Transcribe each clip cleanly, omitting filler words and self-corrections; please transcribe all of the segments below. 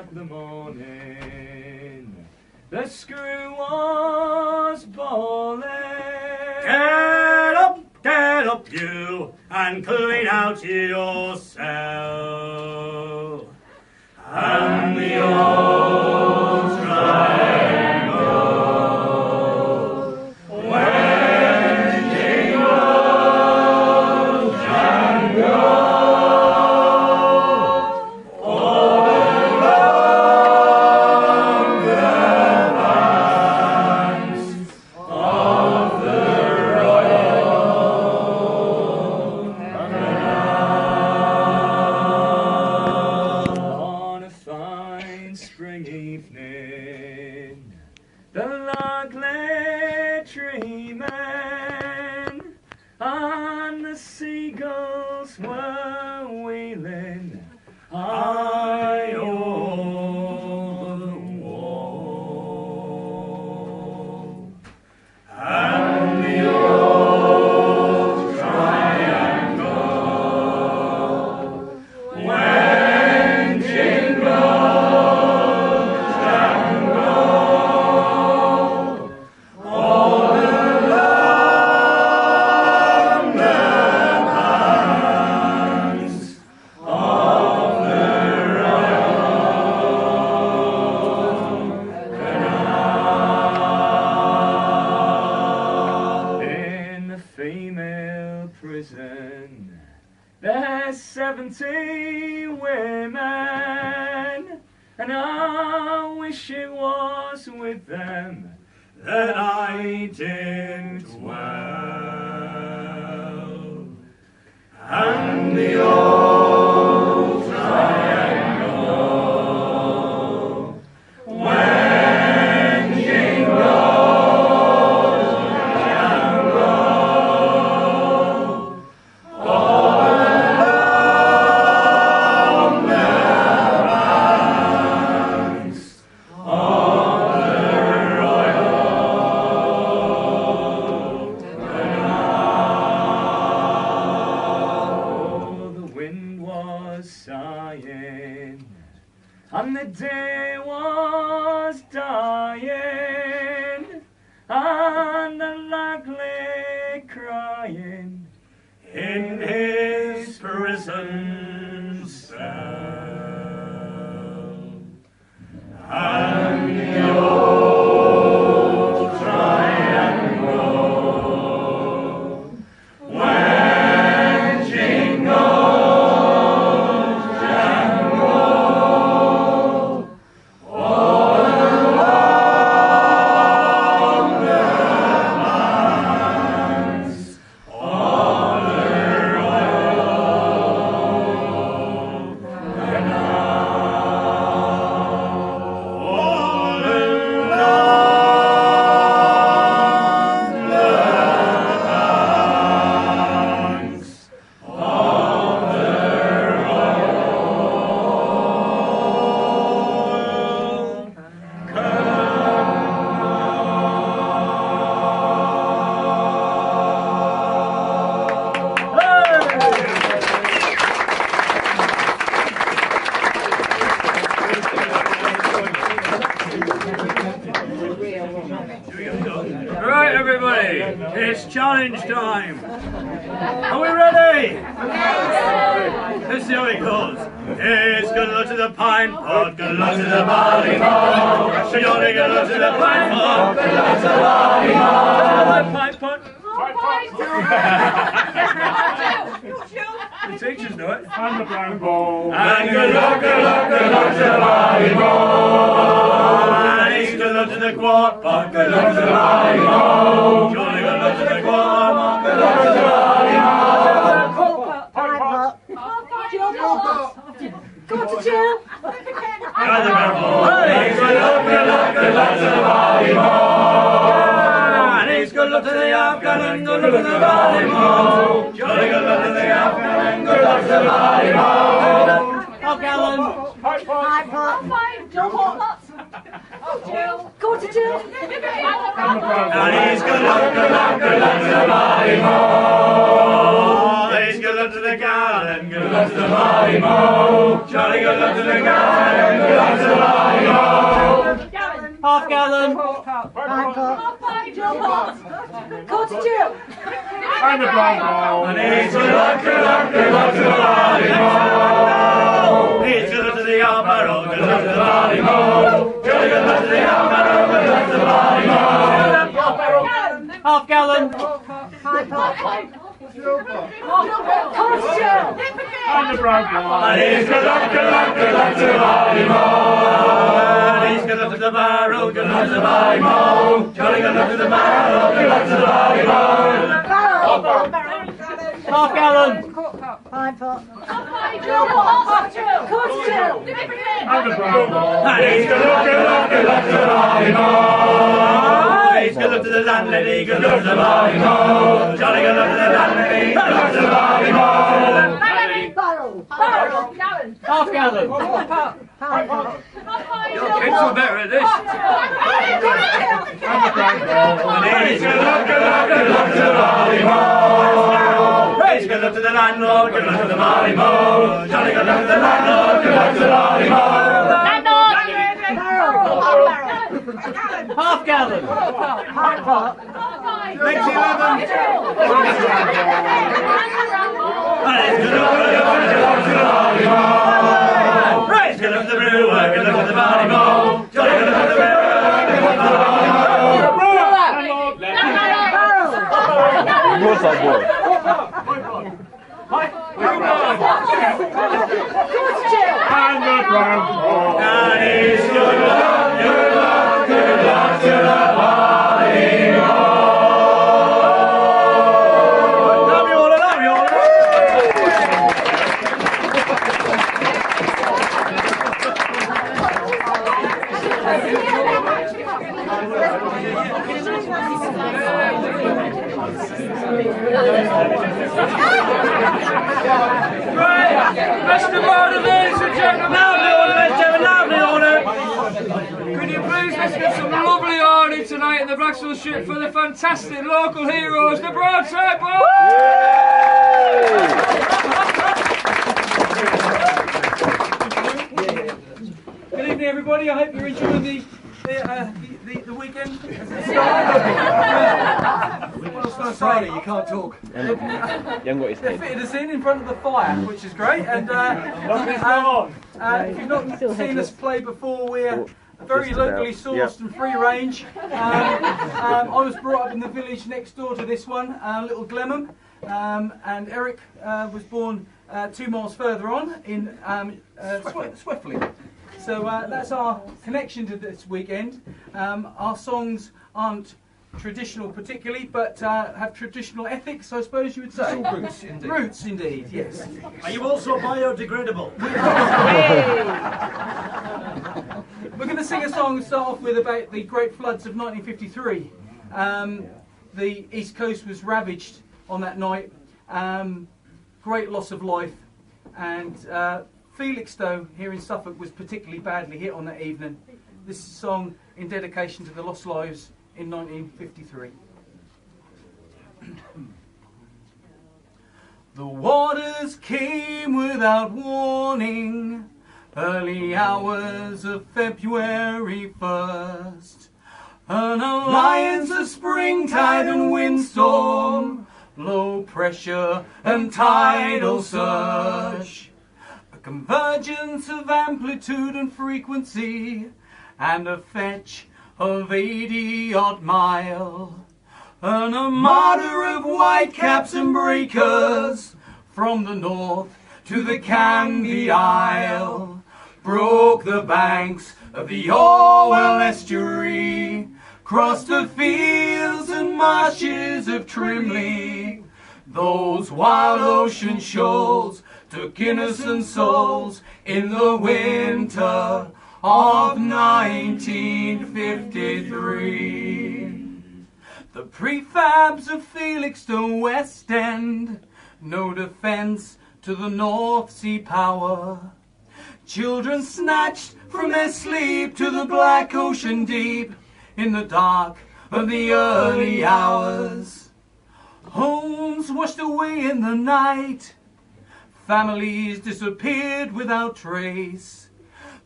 o'clock the morning, the screw was bawling. Get up you, and clean out your cell. And the Auld Triangle went jingle jangle all along the banks of the royal canal. On a fine spring evening, the lark lay dreaming, and the seagulls were wheeling high over the wall. And the Auld Triangle went jingle jangle all along the banks of the royal canal. In the female prison, there's 70 women, and I wish it was with them that I did dwell. And the Auld Triangle went jingle jangle all along the banks of the royal canal. the wind was sighing, and the day was dying, and the lark lay crying In his prison cell. And the Auld Triangle went jingle jangle all along the banks of the royal canal. All along the banks of the royal Right, everybody, it's challenge time. Are we ready? Let's see how it goes. It's good luck to the pine pot, good luck to the barley mow. Jolly good luck to the pine pot, good luck to the barley mow. Pipe pot. The teachers know it. And the brown ball. And good luck to the barley mow. And it's good luck to the quart pot, good luck to the barley mow. Jolly good luck to the quart pot, good luck to the barley mow. Go to jail. And the brown ball. It's good luck to the barley mow. And it's good luck to the Afghan and good luck to the barley mow. Jolly good luck to the Afghan and good luck to the barley mow. Gallon. Pipe pot. Go to jail. And he's good luck to the barley mow. He's good luck to the gal and good luck to the barley mow. Jolly good luck to the gal and good luck to the Go to jail. And the Brown Bowl. And he's good luck, good luck, good luck to the Barley Mow. He's good luck to the old barrel, good luck to the Barley Mow. Jolly good luck to the old barrel, good luck to the Barley Mow. Half gallon. And the Brown Bowl. And he's good luck, good luck, good luck to the Barley Mow. And he's good luck to the barrel, good luck to the Barley Mow. Jolly good luck to the barrel, good luck to the Barley Mow. Half gallon. Pine pot. And the Brown Bowl. And he's good luck, good luck, good luck to the Barley Mow. He's good luck to the landlady, good luck to the Barley Mow. Jolly good luck to the landlady, good luck to the Barley Mow. Half gallon. Your kids are better at this. And the Brown Bowl. And he's good luck, good luck, good luck to the Barley Mow. He's good luck to the landlord, good luck to the Barley Mow. Jolly good luck to the landlord, good luck to the Barley Mow. Half gallon. Pine pot. Makes 11. And he's good luck, good luck, good luck to the Barley Mow. Right, good luck to the brewer, good luck to the Barley Mow. Jolly good luck to the brewer, good luck to the Barley Mow. Broadside Boys. And the Brown Bowl. And he's good luck, good luck, good luck to the Barley Mow. Love you all, love you all. Right, best of order, ladies and gentlemen. Lovely order, ladies and gentlemen, lovely order. Could you please let's get some lovely order tonight in the Blaxhall Ship for the fantastic local heroes, the Broadside Boys! Good evening, everybody. I hope you're enjoying the weekend. Well, Friday, you can't talk. You haven't got his They head. fitted us in front of the fire, which is great. And if you've not seen us play before, we're very Just locally about, sourced and free range. I was brought up in the village next door to this one, Little Glenham, and Eric was born 2 miles further on in Sweffley. So that's our connection to this weekend. Our songs aren't traditional particularly, but have traditional ethics, I suppose you would say. Roots, indeed. Roots, indeed, yes. Are you also biodegradable? We're going to sing a song and start off with about the great floods of 1953. The East Coast was ravaged on that night. Great loss of life. And Felixstowe here in Suffolk was particularly badly hit on that evening. This is a song in dedication to the lost lives in 1953. The waters came without warning, early hours of February 1st. An alliance of springtide and windstorm, low pressure and tidal surge. A convergence of amplitude and frequency, and a fetch of 80-odd mile. An armada of whitecaps and breakers, from the north to the Candy Isle, broke the banks of the Orwell estuary, crossed the fields and marshes of Trimley. Those wild ocean shoals took innocent souls in the winter of 1953. The prefabs of Felixstowe West End, no defence to the North Sea power. Children snatched from their sleep to the black ocean deep in the dark of the early hours. Homes washed away in the night, families disappeared without trace.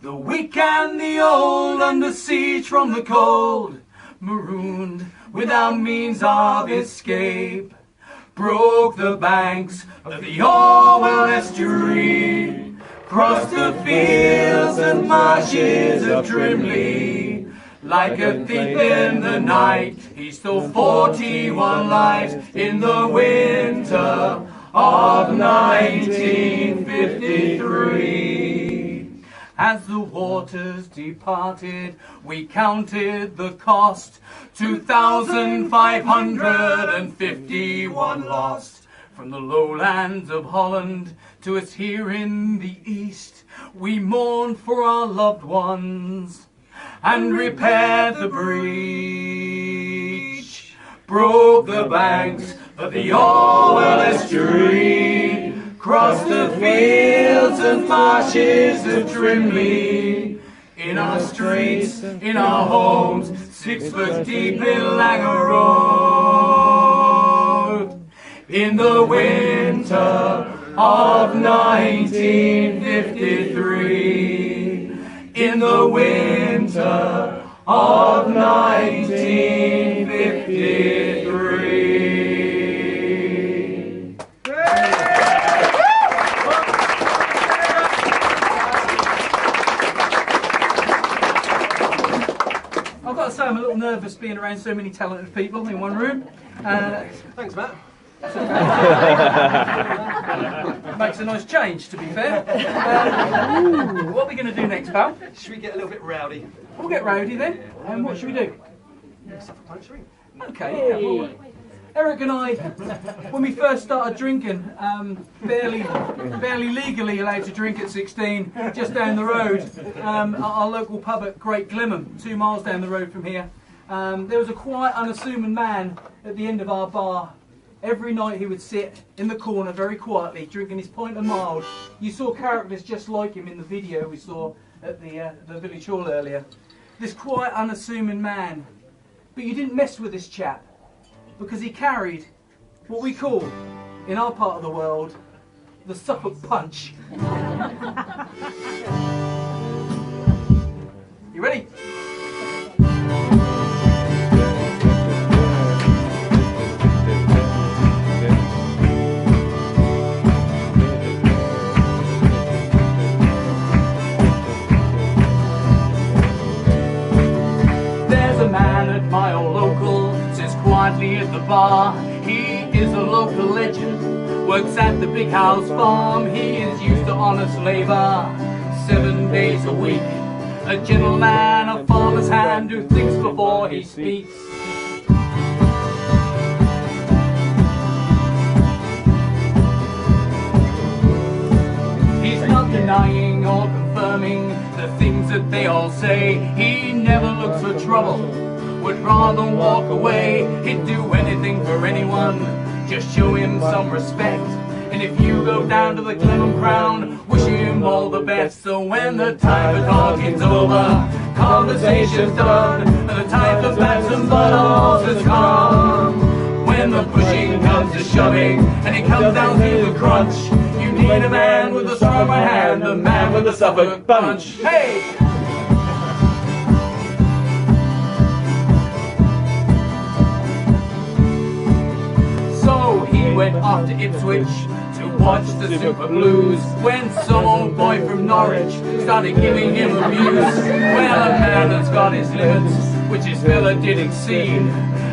The weak and the old under siege from the cold, marooned without means of escape, broke the banks of the Orwell estuary, crossed the fields and marshes of Trimley. Like a thief in the night, he stole 41 lives in the winter of 1953. As the waters departed, we counted the cost, 2,551 lost. From the lowlands of Holland to us here in the east, we mourned for our loved ones and repaired the breach, broke the banks of the Orwell estuary, crossed the fields and marshes of Trimley. In our streets, in our homes, 6 foot deep in Langer Road. In the winter of 1953. In the winter of 1953. I've got to say I'm a little nervous being around so many talented people in one room. Thanks, Matt. Makes a nice change, to be fair. What are we going to do next, pal? Should we get a little bit rowdy? We'll get rowdy then. And what should we do? Suffolk Punch, shall we? Okay, yeah, well, Eric and I, when we first started drinking, barely legally allowed to drink at 16, just down the road, our local pub at Great Glimham, 2 miles down the road from here, there was a quite unassuming man at the end of our bar. Every night he would sit in the corner very quietly, drinking his pint of mild. You saw characters just like him in the video we saw at the village hall earlier. This quite unassuming man. But you didn't mess with this chap, because he carried what we call, in our part of the world, the Suffolk Punch. You ready? My old local sits quietly at the bar. He is a local legend, works at the big house farm. He is used to honest labour, 7 days a week. A gentleman, a farmer's hand who thinks before he speaks. He's not denying or confirming the things that they all say. He never looks for trouble, would rather walk away. He'd do anything for anyone, just show him some respect. And if you go down to the Glenham Crown, wish him all the best. So when the time for talking's over, conversation's done, and the time for bats and bottles has come. When the pushing comes to shoving, and it comes down to the crunch, you need a man with a strong right hand, the man with the Suffolk Punch. Hey! Went off to Ipswich to watch the Super Blues, when some old boy from Norwich started giving him abuse. Well, a man that's got his limits, which his fella did exceed,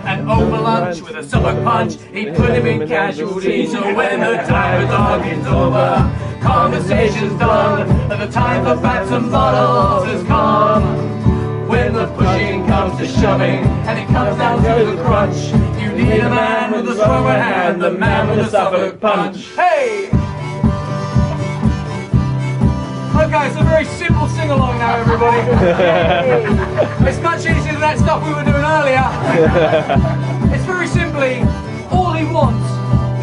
and over lunch with a Suffolk Punch, he put him in casualty. So when the time for talking's over, conversation's done, and the time for bats and bottles has come. When the pushing comes to shoving, and it comes down to the crunch, you need a man with a strong right hand, the man with a Suffolk Punch. Hey! Okay, it's a very simple sing-along now, everybody. It's much easier than that stuff we were doing earlier. It's very simply, all he wants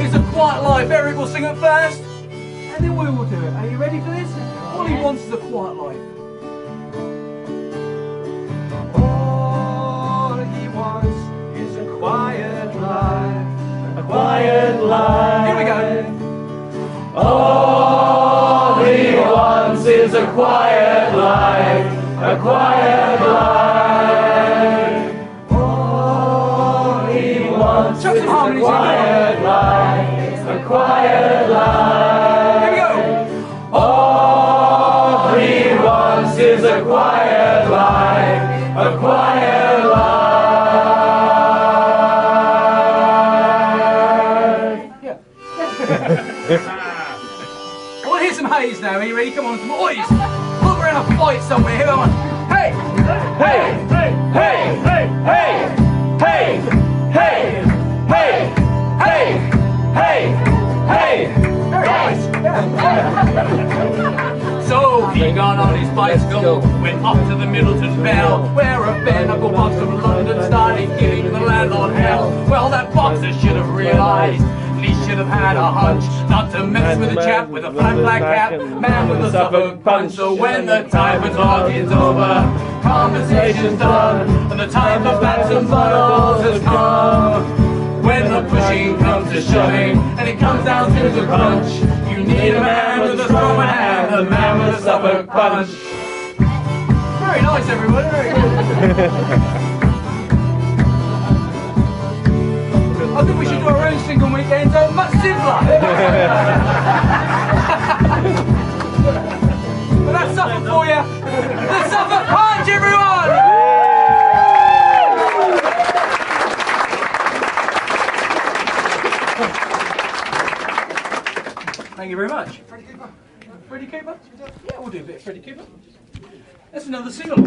is a quiet life. Eric will sing it first, and then we will do it. Are you ready for this? All he wants is a quiet life. Quiet life, a quiet life. Here we go. All he wants is a quiet life, a quiet life. All wants is a quiet life, a quiet life. Here we go. All he wants is a quiet life, a quiet life. I want to hear some haze now. Are you ready? Come on, some boys. Look, we're in a fight somewhere. Here, come on. Hey! Hey, hey, hey, hey, hey, hey, hey, hey, hey, hey. Very nice. So he got on his bicycle, went up to the Middleton Bell, where a bare-knuckle box from London started giving the landlord hell. Well, that boxer should have realised. He should have had a hunch not to mess with a chap with a flat black cap, man with a Suffolk Punch. So when the time for talk is over, conversation's done, and the time for bats and bottles has come. When the pushing comes to shoving, and it comes down to the crunch, you need a man with a strong hand, a man with a Suffolk Punch. Very nice, everybody. Very good. I think we should do our own single weekend, so much simpler. But that's Suffolk for you. The Suffolk Punch, everyone! Thank you very much. Freddie Cooper? Yeah, we'll do a bit of Freddie Cooper. That's another single.